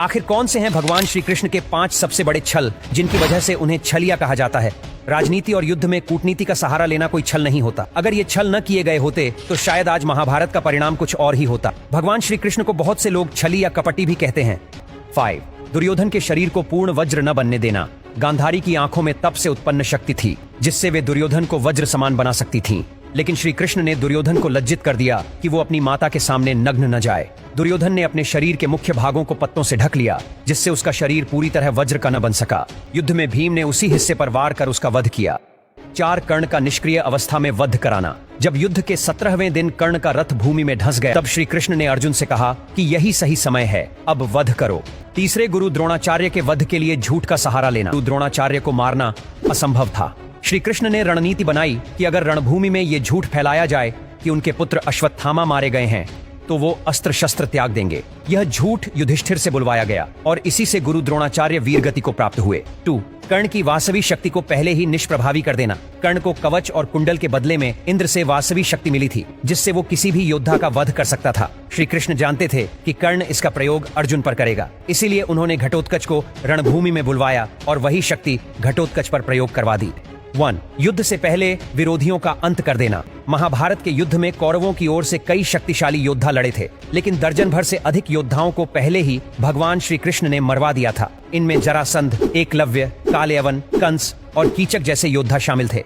आखिर कौन से हैं भगवान श्री कृष्ण के 5 सबसे बड़े छल जिनकी वजह से उन्हें छलिया कहा जाता है। राजनीति और युद्ध में कूटनीति का सहारा लेना कोई छल नहीं होता। अगर ये छल न किए गए होते तो शायद आज महाभारत का परिणाम कुछ और ही होता। भगवान श्री कृष्ण को बहुत से लोग छली या कपटी भी कहते हैं। 5. दुर्योधन के शरीर को पूर्ण वज्र न बनने देना। गांधारी की आंखों में तप से उत्पन्न शक्ति थी जिससे वे दुर्योधन को वज्र समान बना सकती थीं। लेकिन श्री कृष्ण ने दुर्योधन को लज्जित कर दिया कि वो अपनी माता के सामने नग्न न जाए। दुर्योधन ने अपने शरीर के मुख्य भागों को पत्तों से ढक लिया जिससे उसका शरीर पूरी तरह वज्र का न बन सका। युद्ध में भीम ने उसी हिस्से पर वार कर उसका वध किया। 4. कर्ण का निष्क्रिय अवस्था में वध कराना। जब युद्ध के 17वें दिन कर्ण का रथ भूमि में धंस गया तब श्री कृष्ण ने अर्जुन से कहा कि यही सही समय है, अब वध करो। तीसरे गुरु द्रोणाचार्य के वध के लिए झूठ का सहारा लेना। द्रोणाचार्य को मारना असंभव था। श्री कृष्ण ने रणनीति बनाई कि अगर रणभूमि में ये झूठ फैलाया जाए कि उनके पुत्र अश्वत्थामा मारे गए हैं तो वो अस्त्र शस्त्र त्याग देंगे। यह झूठ युधिष्ठिर से बुलवाया गया और इसी से गुरु द्रोणाचार्य वीरगति को प्राप्त हुए। 2. कर्ण की वास्तविक शक्ति को पहले ही निष्प्रभावी कर देना। कर्ण को कवच और कुंडल के बदले में इंद्र से वास्तविक शक्ति मिली थी जिससे वो किसी भी योद्धा का वध कर सकता था। श्री कृष्ण जानते थे कि कर्ण इसका प्रयोग अर्जुन पर करेगा, इसीलिए उन्होंने घटोत्कच को रणभूमि में बुलवाया और वही शक्ति घटोत्कच पर प्रयोग करवा दी। 1. युद्ध से पहले विरोधियों का अंत कर देना। महाभारत के युद्ध में कौरवों की ओर से कई शक्तिशाली योद्धा लड़े थे, लेकिन दर्जन भर से अधिक योद्धाओं को पहले ही भगवान श्री कृष्ण ने मरवा दिया था। इनमें जरासंध, एकलव्य, कालयवन, कंस और कीचक जैसे योद्धा शामिल थे।